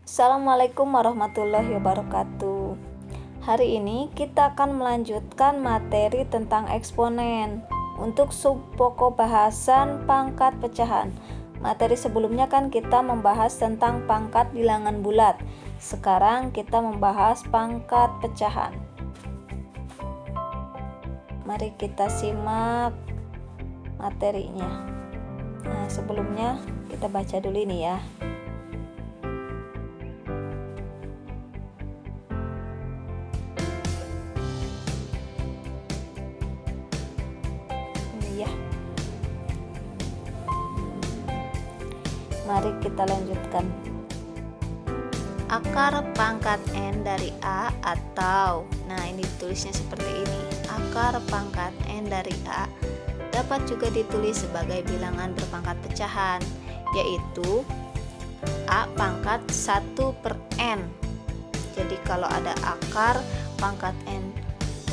Assalamualaikum warahmatullahi wabarakatuh. Hari ini kita akan melanjutkan materi tentang eksponen untuk sub pokok bahasan pangkat pecahan. Materi sebelumnya kan kita membahas tentang pangkat bilangan bulat. Sekarang kita membahas pangkat pecahan. Mari kita simak materinya. Nah, sebelumnya kita baca dulu ini ya. Mari kita lanjutkan. Akar pangkat N dari A atau, nah ini tulisnya seperti ini. Akar pangkat N dari A dapat juga ditulis sebagai bilangan berpangkat pecahan, yaitu A pangkat 1/N. Jadi kalau ada akar pangkat N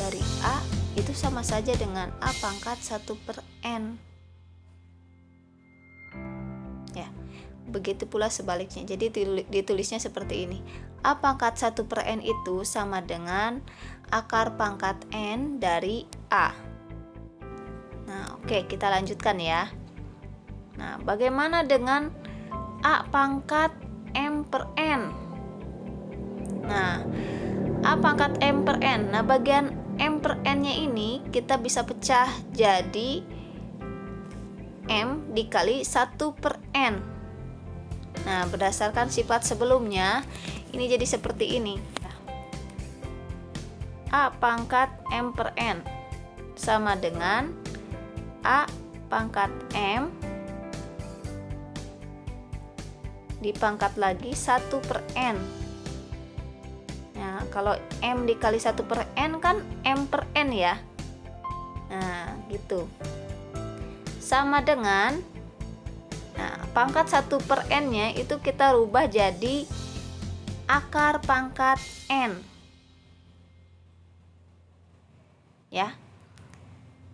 dari A, itu sama saja dengan A pangkat 1/N. Ya, begitu pula sebaliknya. Jadi ditulisnya seperti ini. A pangkat 1/N itu sama dengan akar pangkat N dari A. Nah, oke, kita lanjutkan ya. Nah, bagaimana dengan A pangkat M/N? Nah, A pangkat M/N. Nah, bagian M/N-nya ini kita bisa pecah jadi M dikali 1/N. Nah, berdasarkan sifat sebelumnya, ini jadi seperti ini. A pangkat M/N sama dengan A pangkat M dipangkat lagi 1/N. Nah, kalau M dikali 1/N kan M/N ya. Nah, gitu. Sama dengan, nah, pangkat 1/N-nya itu kita rubah jadi akar pangkat N. Ya.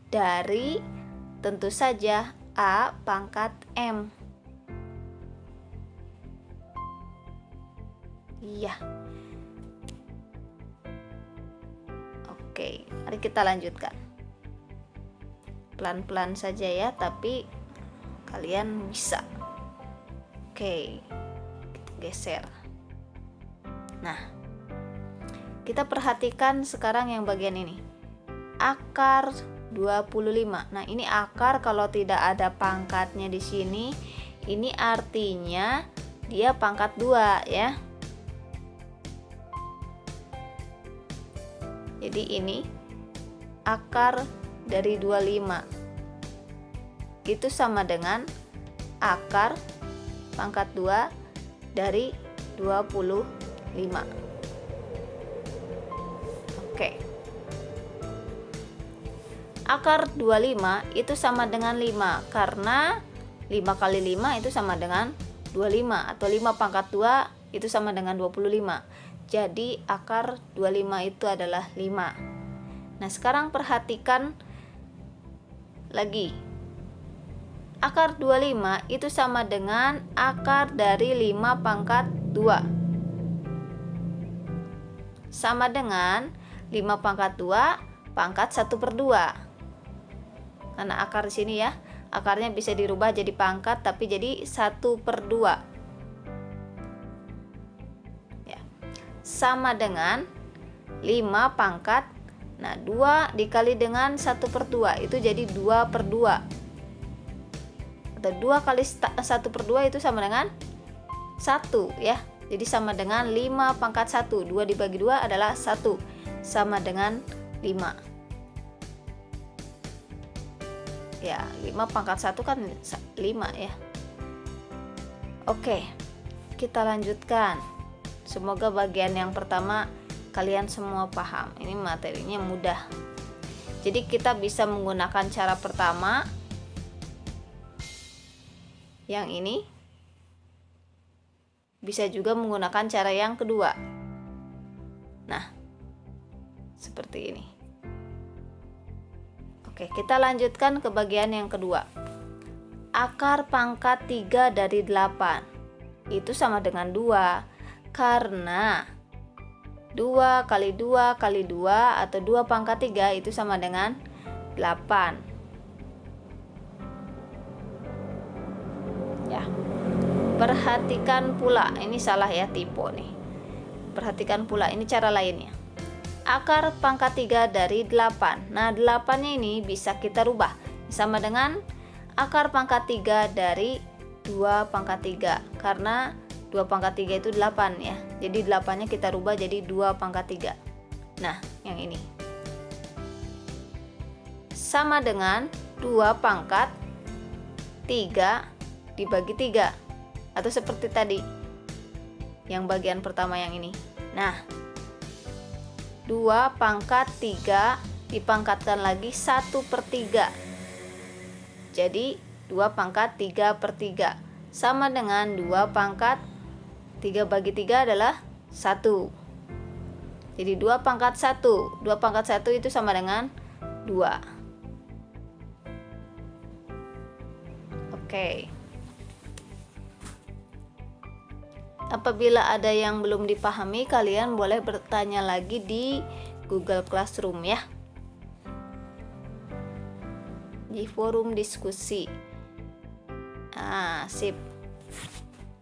Dari tentu saja A pangkat M. Iya. Oke, mari kita lanjutkan. Pelan-pelan saja ya, tapi kalian bisa. Oke, kita geser. Nah, kita perhatikan sekarang yang bagian ini. Akar 25. Nah, ini akar kalau tidak ada pangkatnya di sini, ini artinya dia pangkat 2 ya. Jadi ini akar dari 25. Itu sama dengan akar pangkat 2 dari 25. Oke. Akar 25 itu sama dengan 5 karena 5 kali 5 itu sama dengan 25 atau 5 pangkat 2 itu sama dengan 25. Jadi akar 25 itu adalah 5. Nah, sekarang perhatikan lagi. Akar 25 itu sama dengan akar dari 5 pangkat 2. Sama dengan 5 pangkat 2 pangkat 1/2. Karena akar di sini ya, akarnya bisa dirubah jadi pangkat tapi jadi 1/2. Ya. Sama dengan 5 pangkat, nah 2 dikali dengan 1/2 itu jadi 2/2. Atau 2 kali 1/2 itu sama dengan 1 ya. Jadi sama dengan 5 pangkat 1. 2 dibagi 2 adalah 1. Sama dengan 5. Ya, 5 pangkat 1 kan 5 ya. Oke, kita lanjutkan. Semoga bagian yang pertama kalian semua paham. Ini materinya mudah. Jadi kita bisa menggunakan cara pertama, yang ini. Bisa juga menggunakan cara yang kedua. Nah, seperti ini. Oke, kita lanjutkan ke bagian yang kedua. Akar pangkat 3 dari 8 itu sama dengan 2 Karena 2 kali 2 kali 2 atau 2 pangkat 3 itu sama dengan 8. Ya. Perhatikan pula, ini salah ya, typo nih. Perhatikan pula, ini cara lainnya. Akar pangkat 3 dari 8. Nah, 8-nya ini bisa kita rubah. Sama dengan akar pangkat 3 dari 2 pangkat 3. Karena 2 pangkat 3 itu 8 ya. Jadi 8-nya kita rubah jadi 2 pangkat 3. Nah, yang ini. Sama dengan 2 pangkat 3 dibagi 3. Atau seperti tadi. Yang bagian pertama yang ini. Nah, 2 pangkat 3 dipangkatkan lagi 1/3. Jadi 2 pangkat 3/3 sama dengan 2 pangkat 3 bagi 3 adalah 1. Jadi 2 pangkat 1. 2 pangkat 1 itu sama dengan 2. Oke. Apabila ada yang belum dipahami, kalian boleh bertanya lagi di Google Classroom ya. Di forum diskusi. Sip.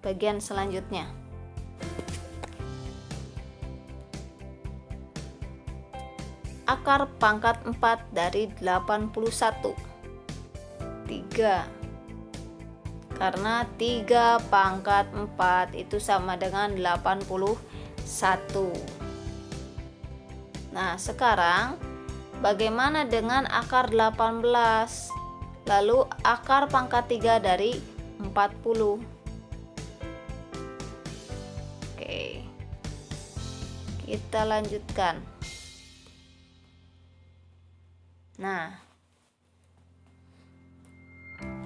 Bagian selanjutnya. Akar pangkat 4 dari 81. 3. Karena 3 pangkat 4 itu sama dengan 81. Nah, sekarang bagaimana dengan akar 18? Lalu akar pangkat 3 dari 40. Oke. Kita lanjutkan. Nah,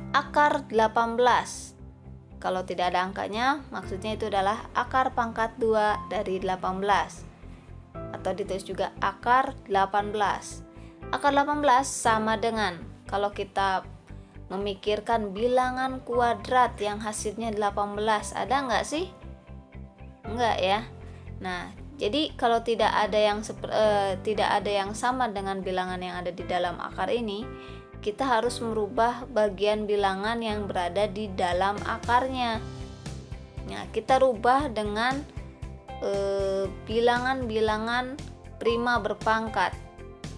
akar 18. Kalau tidak ada angkanya, maksudnya itu adalah akar pangkat 2 dari 18. Atau ditulis juga akar 18. Akar 18 sama dengan kalau kita memikirkan bilangan kuadrat yang hasilnya 18. Ada nggak sih? Enggak ya. Nah, jadi kalau tidak ada yang sama dengan bilangan yang ada di dalam akar ini, kita harus merubah bagian bilangan yang berada di dalam akarnya. Nah, kita rubah dengan bilangan-bilangan prima berpangkat.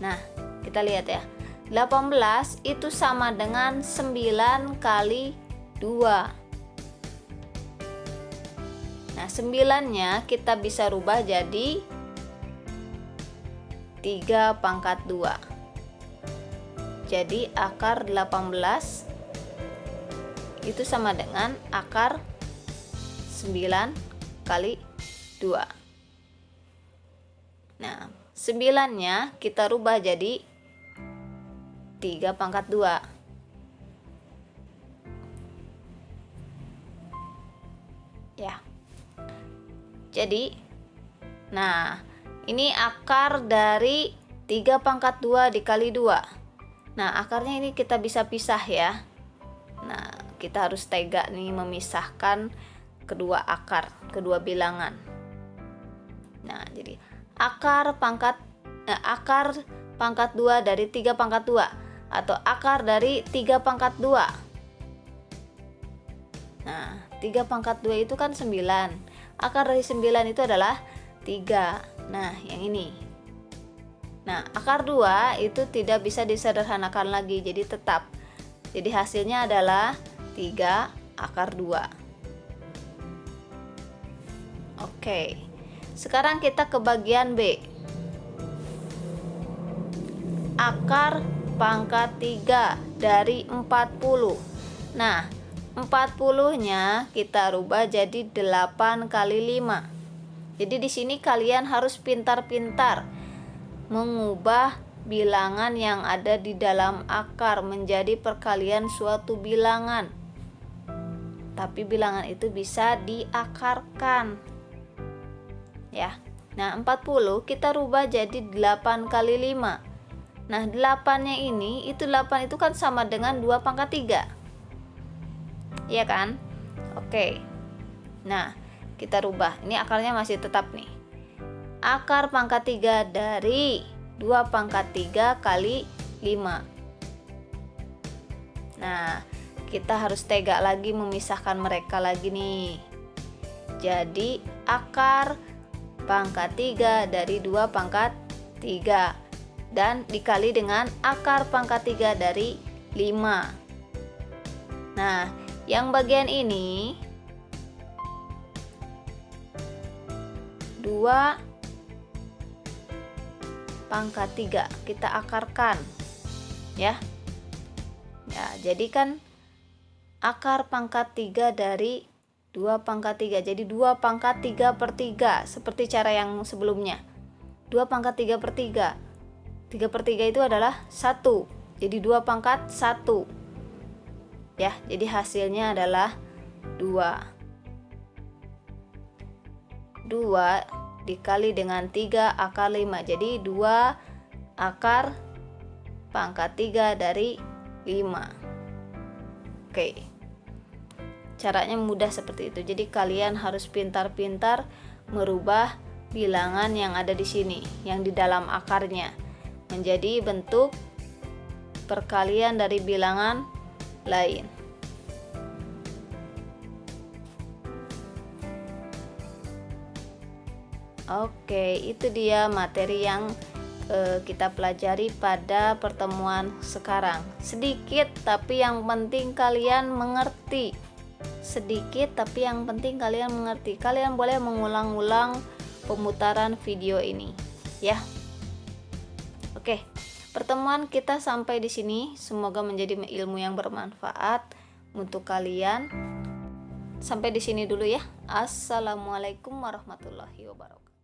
Nah, kita lihat ya. 18 itu sama dengan 9 kali 2. Nah, 9-nya kita bisa rubah jadi 3 pangkat 2. Jadi akar 18 itu sama dengan akar 9 kali 2. Nah, 9-nya kita rubah jadi 3 pangkat 2. Ya. Jadi, nah, ini akar dari 3 pangkat 2 dikali 2. Nah, akarnya ini kita bisa pisah ya. Nah, kita harus tega nih memisahkan kedua akar, kedua bilangan. Nah, jadi akar pangkat 2 dari 3 pangkat 2 atau akar dari 3 pangkat 2. Nah, 3 pangkat 2 itu kan 9. Akar dari 9 itu adalah 3. Nah, yang ini. Nah, akar 2 itu tidak bisa disederhanakan lagi, jadi tetap. Jadi hasilnya adalah 3 akar 2. Oke. Sekarang kita ke bagian B. Akar pangkat 3 dari 40. Nah, 40-nya kita rubah jadi 8 kali 5. Jadi di sini kalian harus pintar-pintar mengubah bilangan yang ada di dalam akar menjadi perkalian suatu bilangan. Tapi bilangan itu bisa diakarkan. Ya. Nah, 40 kita rubah jadi 8 kali 5. Nah, 8-nya ini, 8 itu kan sama dengan 2 pangkat 3. Iya kan? Oke. Nah, kita rubah. Ini akarnya masih tetap nih. Akar pangkat 3 dari 2 pangkat 3 kali 5. Nah, kita harus tegak lagi memisahkan mereka lagi nih. Jadi akar pangkat 3 dari 2 pangkat 3 dan dikali dengan akar pangkat 3 dari 5. Nah, yang bagian ini 2 pangkat 3 kita akarkan ya. Ya, jadi kan akar pangkat 3 dari 2 pangkat 3. Jadi 2 pangkat 3 per 3 seperti cara yang sebelumnya. 2 pangkat 3 per 3. 3 per 3 itu adalah 1. Jadi 2 pangkat 1. Ya, jadi hasilnya adalah 2. 2 dikali dengan 3 akar 5. Jadi 2 akar pangkat 3 dari 5. Oke. Caranya mudah seperti itu. Jadi kalian harus pintar-pintar merubah bilangan yang ada di sini, yang di dalam akarnya, menjadi bentuk perkalian dari bilangan lain. Oke, itu dia materi yang kita pelajari pada pertemuan sekarang. Sedikit tapi yang penting kalian mengerti. Sedikit tapi yang penting kalian mengerti. Kalian boleh mengulang-ulang pemutaran video ini ya. Oke, pertemuan kita sampai di sini. Semoga menjadi ilmu yang bermanfaat untuk kalian. Sampai di sini dulu ya. Assalamualaikum warahmatullahi wabarakatuh.